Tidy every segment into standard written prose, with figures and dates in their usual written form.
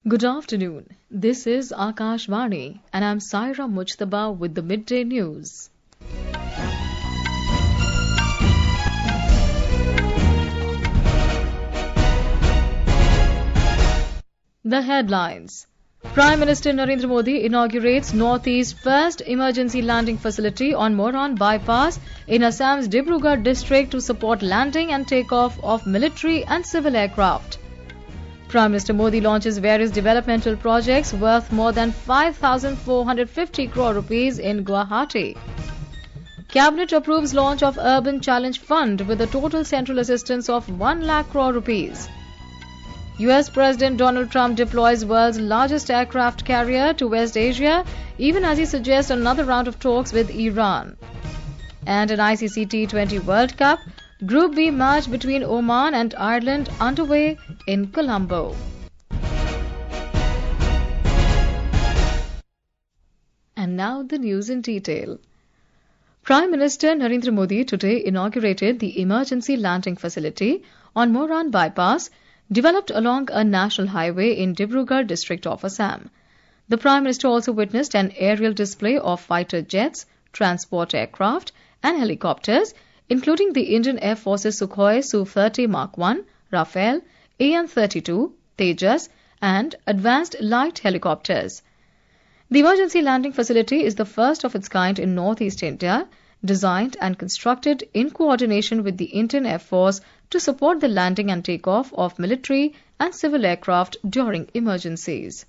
Good afternoon. This is Akashvani and I'm Saira Mujtaba with the Midday News. The headlines. Prime Minister Narendra Modi inaugurates Northeast's first emergency landing facility on Moran Bypass in Assam's Dibrugarh district to support landing and takeoff of military and civil aircraft. Prime Minister Modi launches various developmental projects worth more than 5,450 crore rupees in Guwahati. Cabinet approves launch of Urban Challenge Fund with a total central assistance of 1 lakh crore rupees. US President Donald Trump deploys world's largest aircraft carrier to West Asia, even as he suggests another round of talks with Iran. And an ICC T-20 World Cup, Group B match between Oman and Ireland underway in Colombo. And now the news in detail. Prime Minister Narendra Modi today inaugurated the emergency landing facility on Moran Bypass, developed along a national highway in Dibrugarh district of Assam. The Prime Minister also witnessed an aerial display of fighter jets, transport aircraft and helicopters, including the Indian Air Force's Sukhoi Su-30 Mark 1, Rafale, AN-32, Tejas and advanced light helicopters. The emergency landing facility is the first of its kind in Northeast India, designed and constructed in coordination with the Indian Air Force to support the landing and takeoff of military and civil aircraft during emergencies.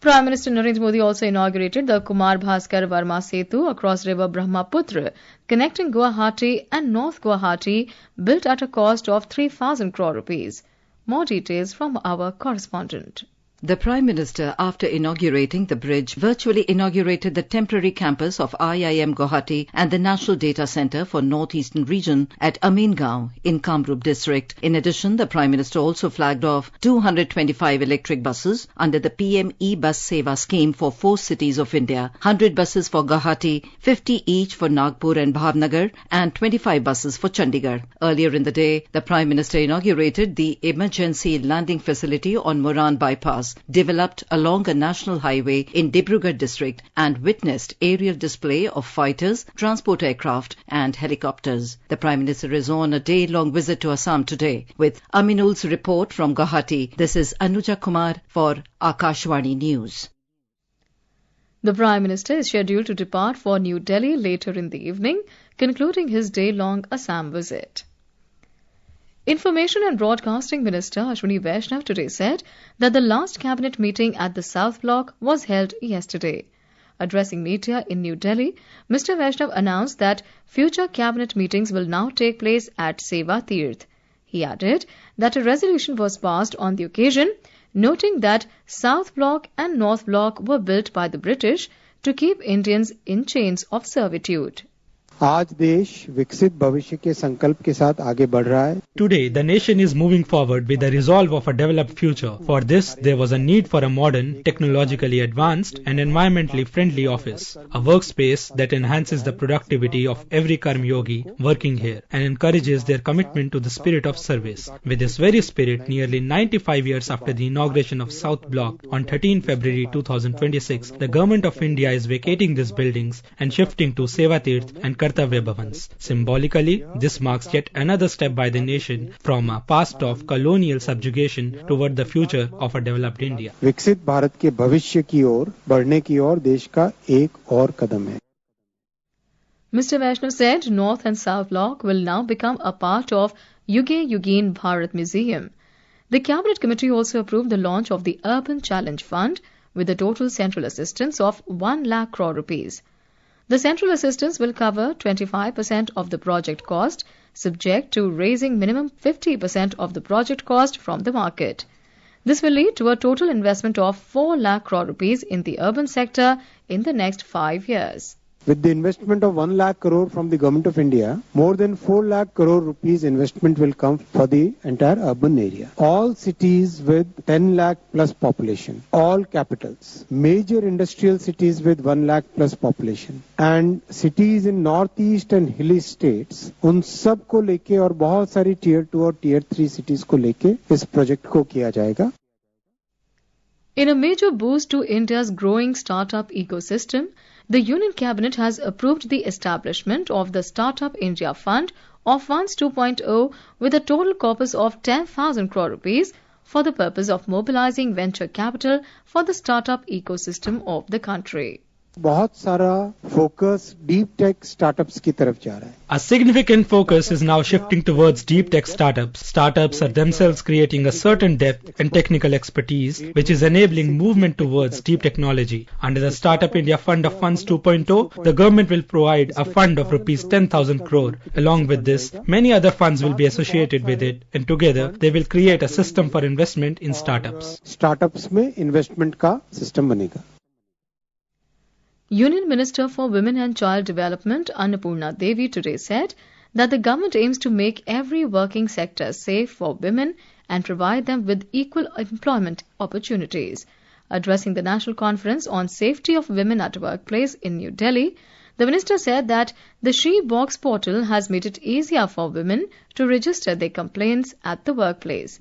Prime Minister Narendra Modi also inaugurated the Kumar Bhaskar Verma Setu across river Brahmaputra, connecting Guwahati and North Guwahati, built at a cost of 3,000 crore rupees. More details from our correspondent. The Prime Minister, after inaugurating the bridge, virtually inaugurated the temporary campus of IIM Guwahati and the National Data Centre for Northeastern Region at Amingaon in Kamrup district. In addition, the Prime Minister also flagged off 225 electric buses under the PM E-Bus Seva scheme for 4 cities of India, 100 buses for Guwahati, 50 each for Nagpur and Bhavnagar, and 25 buses for Chandigarh. Earlier in the day, the Prime Minister inaugurated the emergency landing facility on Moran Bypass, developed along a national highway in Dibrugarh district, and witnessed aerial display of fighters, transport aircraft and helicopters. The Prime Minister is on a day-long visit to Assam today. With Aminul's report from Guwahati, this is Anuja Kumar for Akashvani News. The Prime Minister is scheduled to depart for New Delhi later in the evening, concluding his day-long Assam visit. Information and Broadcasting Minister Ashwini Vaishnav today said that the last cabinet meeting at the South Block was held yesterday. Addressing media in New Delhi, Mr. Vaishnav announced that future cabinet meetings will now take place at Seva Tirth. He added that a resolution was passed on the occasion, noting that South Block and North Block were built by the British to keep Indians in chains of servitude. आज देश विकसित भविष्य के संकल्प के साथ आगे बढ़ रहा है. Today, the nation is moving forward with the resolve of a developed future. For this, there was a need for a modern, technologically advanced and environmentally friendly office, a workspace that enhances the productivity of every Karmyogi working here and encourages their commitment to the spirit of service. With this very spirit, nearly 95 years after the inauguration of South Block on 13 February 2026, the Government of India is vacating these buildings and shifting to Seva Tirth and Kartavya Bhavans. Symbolically, this marks yet another step by the nation from a past of colonial subjugation toward the future of a developed India. विकसित भारत के भविष्य की ओर बढ़ने की ओर देश का एक और कदम है. Mr. Vaishnav said North and South Block will now become a part of Yuge Yugin Bharat Museum. The Cabinet Committee also approved the launch of the Urban Challenge Fund with a total central assistance of 1 lakh crore rupees. The central assistance will cover 25% of the project cost, subject to raising minimum 50% of the project cost from the market. This will lead to a total investment of 4 lakh crore rupees in the urban sector in the next 5 years. With the investment of 1 lakh crore from the Government of India, more than 4 lakh crore rupees investment will come for the entire urban area. All cities with 10 lakh plus population, all capitals, major industrial cities with 1 lakh plus population, and cities in northeast and hilly states, उन सब को लेके और बहुत सारी tier 2 और tier 3 cities को लेके इस project को किया जाएगा. In a major boost to India's growing startup ecosystem, the Union Cabinet has approved the establishment of the Startup India Fund of Funds 2.0 with a total corpus of 10,000 crore rupees for the purpose of mobilizing venture capital for the startup ecosystem of the country. बहुत सारा focus deep tech startups की तरफ जा रहा है. A significant focus is now shifting towards deep tech startups. Startups are themselves creating a certain depth and technical expertise, which is enabling movement towards deep technology. Under the Startup India Fund of Funds 2.0, the government will provide a fund of rupees 10,000 crore. Along with this, many other funds will be associated with it, and together they will create a system for investment in startups. Startups में investment का system बनेगा. Union Minister for Women and Child Development Annapurna Devi today said that the government aims to make every working sector safe for women and provide them with equal employment opportunities. Addressing the National Conference on Safety of Women at Workplace in New Delhi, the minister said that the She Box portal has made it easier for women to register their complaints at the workplace.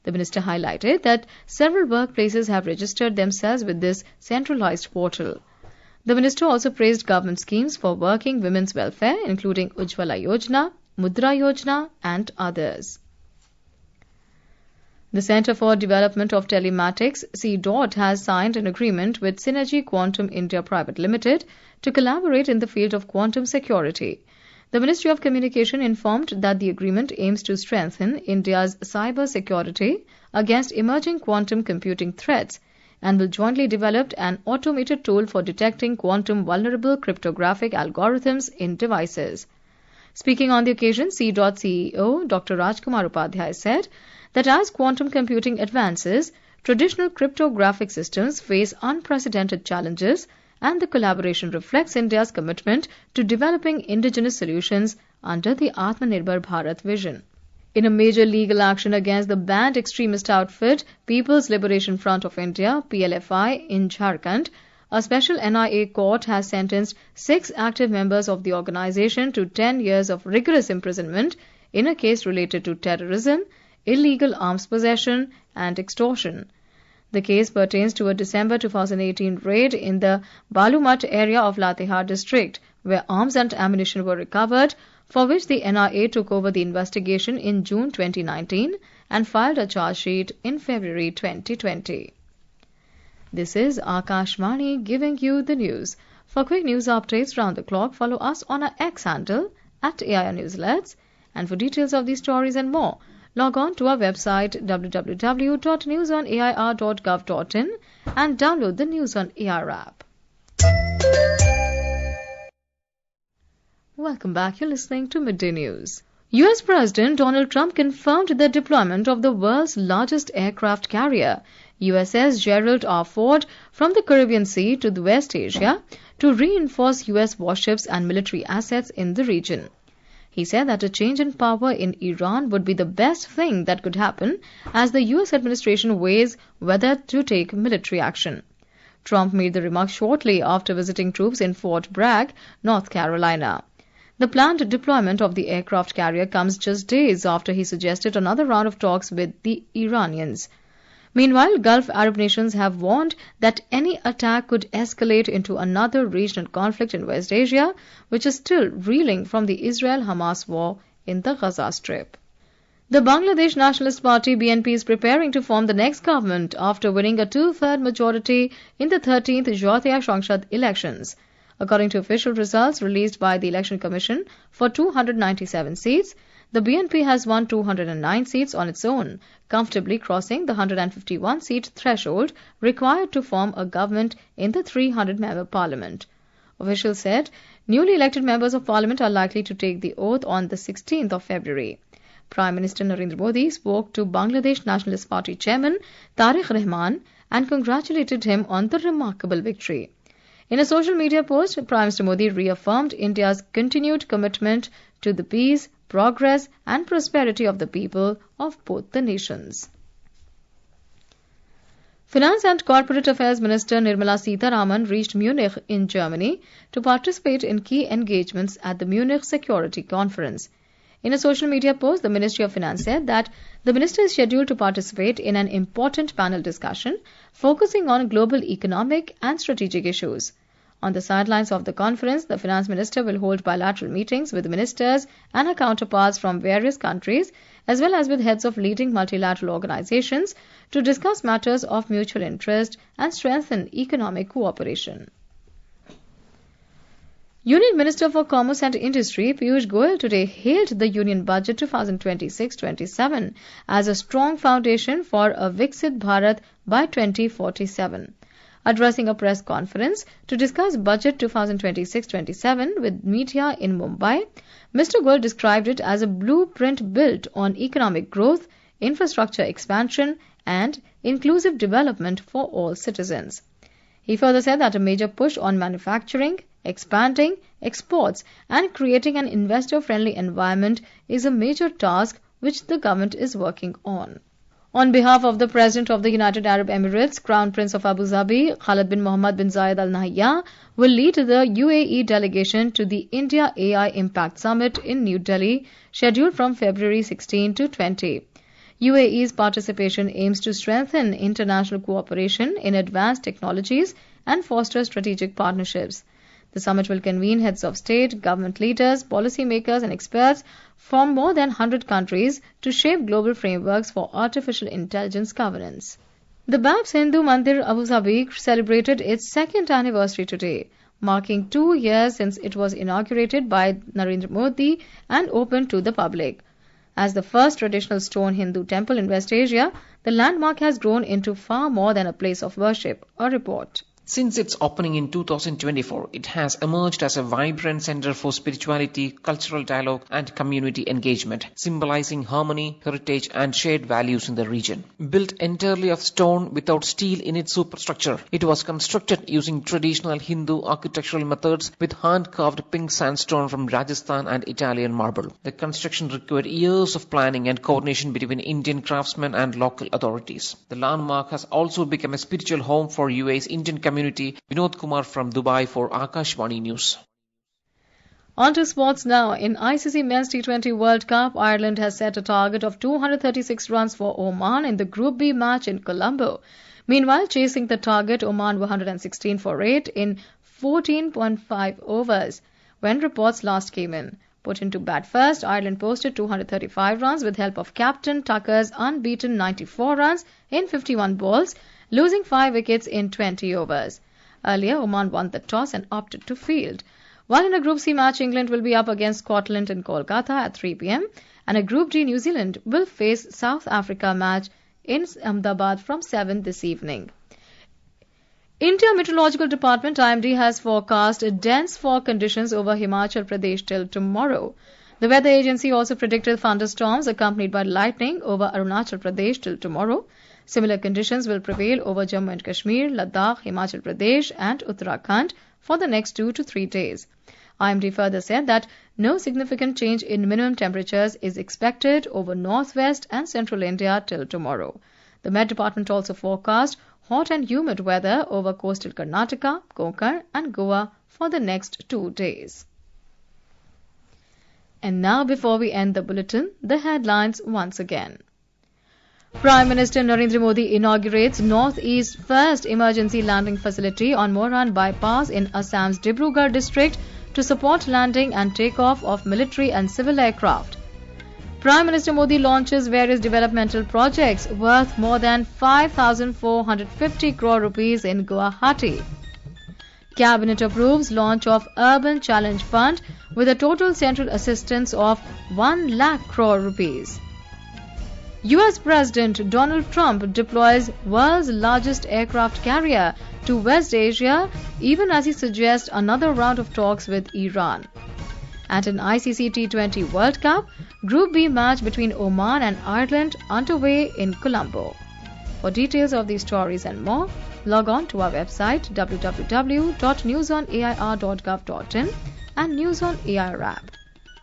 The minister highlighted that several workplaces have registered themselves with this centralized portal. The minister also praised government schemes for working women's welfare, including Ujjwala Yojana, Mudra Yojana, and others. The Centre for Development of Telematics, C-DOT, has signed an agreement with Synergy Quantum India Private Limited to collaborate in the field of quantum security. The Ministry of Communication informed that the agreement aims to strengthen India's cyber security against emerging quantum computing threats and will jointly develop an automated tool for detecting quantum vulnerable cryptographic algorithms in devices. Speaking on the occasion, C-DOT CEO Dr. Rajkumar Upadhyay said that as quantum computing advances, traditional cryptographic systems face unprecedented challenges, and the collaboration reflects India's commitment to developing indigenous solutions under the Atmanirbhar Bharat vision. In a major legal action against the banned extremist outfit People's Liberation Front of India (PLFI) in Jharkhand, a special NIA court has sentenced 6 active members of the organization to 10 years of rigorous imprisonment in a case related to terrorism, illegal arms possession and extortion. The case pertains to a December 2018 raid in the Balumat area of Latehar district, where arms and ammunition were recovered, for which the NIA took over the investigation in June 2019 and filed a charge sheet in February 2020. This is Akashvani giving you the news. For quick news updates round the clock, follow us on our X handle @AIRNewsLets, and for details of these stories and more, log on to our website www.newsonair.gov.in and download the News on AIR app. Welcome back. You're listening to Midday News. US President Donald Trump confirmed the deployment of the world's largest aircraft carrier, USS Gerald R. Ford, from the Caribbean Sea to the West Asia to reinforce US warships and military assets in the region. He said that a change in power in Iran would be the best thing that could happen as the US administration weighs whether to take military action. Trump made the remark shortly after visiting troops in Fort Bragg, North Carolina. The planned deployment of the aircraft carrier comes just days after he suggested another round of talks with the Iranians. Meanwhile, Gulf Arab nations have warned that any attack could escalate into another regional conflict in West Asia, which is still reeling from the Israel-Hamas war in the Gaza Strip. The Bangladesh Nationalist Party BNP is preparing to form the next government after winning a 2/3 majority in the 13th Jatiya Sanshad elections. According to official results released by the Election Commission for 297 seats, the BNP has won 209 seats on its own, comfortably crossing the 151-seat threshold required to form a government in the 300-member parliament. Officials said newly elected members of parliament are likely to take the oath on the 16th of February. Prime Minister Narendra Modi spoke to Bangladesh Nationalist Party chairman Tariq Rahman and congratulated him on the remarkable victory. In a social media post, Prime Minister Modi reaffirmed India's continued commitment to the peace, progress and prosperity of the people of both the nations. Finance and Corporate Affairs Minister Nirmala Sitharaman reached Munich in Germany to participate in key engagements at the Munich Security Conference. In a social media post, the Ministry of Finance said that the minister is scheduled to participate in an important panel discussion focusing on global economic and strategic issues. On the sidelines of the conference, the finance minister will hold bilateral meetings with ministers and her counterparts from various countries, as well as with heads of leading multilateral organizations to discuss matters of mutual interest and strengthen economic cooperation. Union Minister for Commerce and Industry Piyush Goyal today hailed the Union Budget 2026-27 as a strong foundation for a Viksit Bharat by 2047. Addressing a press conference to discuss Budget 2026-27 with media in Mumbai, Mr. Goyal described it as a blueprint built on economic growth, infrastructure expansion and inclusive development for all citizens. He further said that a major push on manufacturing, expanding exports and creating an investor-friendly environment is a major task which the government is working on. On behalf of the President of the United Arab Emirates, Crown Prince of Abu Dhabi, Khalid bin Mohammed bin Zayed Al Nahyan, will lead the UAE delegation to the India AI Impact Summit in New Delhi, scheduled from February 16 to 20. UAE's participation aims to strengthen international cooperation in advanced technologies and foster strategic partnerships. The summit will convene heads of state, government leaders, policymakers and experts from more than 100 countries to shape global frameworks for artificial intelligence governance. The Babs Hindu Mandir Abu Dhabi celebrated its second anniversary today, marking 2 years since it was inaugurated by Narendra Modi and opened to the public. As the first traditional stone Hindu temple in West Asia, the landmark has grown into far more than a place of worship. A report. Since its opening in 2024, it has emerged as a vibrant center for spirituality, cultural dialogue and community engagement, symbolizing harmony, heritage and shared values in the region. Built entirely of stone without steel in its superstructure, it was constructed using traditional Hindu architectural methods with hand-carved pink sandstone from Rajasthan and Italian marble. The construction required years of planning and coordination between Indian craftsmen and local authorities. The landmark has also become a spiritual home for UAE's Indian community. Vinod Kumar from Dubai for Akashvani News. On to sports now. In ICC Men's T20 World Cup, Ireland has set a target of 236 runs for Oman in the Group B match in Colombo. Meanwhile, chasing the target, Oman were 116 for 8 in 14.5 overs when reports last came in. Put into bat first, Ireland posted 235 runs with help of captain Tucker's unbeaten 94 runs in 51 balls, losing 5 wickets in 20 overs. Earlier, Oman won the toss and opted to field. While in a Group C match, England will be up against Scotland in Kolkata at 3 p.m. and a Group D, New Zealand will face South Africa match in Ahmedabad from 7 this evening. India Meteorological Department IMD has forecast dense fog conditions over Himachal Pradesh till tomorrow. The weather agency also predicted thunderstorms accompanied by lightning over Arunachal Pradesh till tomorrow. Similar conditions will prevail over Jammu and Kashmir, Ladakh, Himachal Pradesh and Uttarakhand for the next 2 to 3 days. IMD further said that no significant change in minimum temperatures is expected over northwest and central India till tomorrow. The Met Department also forecast hot and humid weather over coastal Karnataka, Konkan and Goa for the next 2 days. And now, before we end the bulletin, the headlines once again. Prime Minister Narendra Modi inaugurates North-East's first emergency landing facility on Moran Bypass in Assam's Dibrugarh district to support landing and takeoff of military and civil aircraft. Prime Minister Modi launches various developmental projects worth more than 5,450 crore rupees in Guwahati. Cabinet approves launch of Urban Challenge Fund with a total central assistance of 1 lakh crore rupees. US President Donald Trump deploys world's largest aircraft carrier to West Asia even as he suggests another round of talks with Iran. At an ICC T-20 World Cup, Group B match between Oman and Ireland underway in Colombo. For details of these stories and more, log on to our website www.newsonair.gov.in and News on AIR app.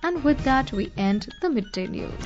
And with that, we end the Midday News.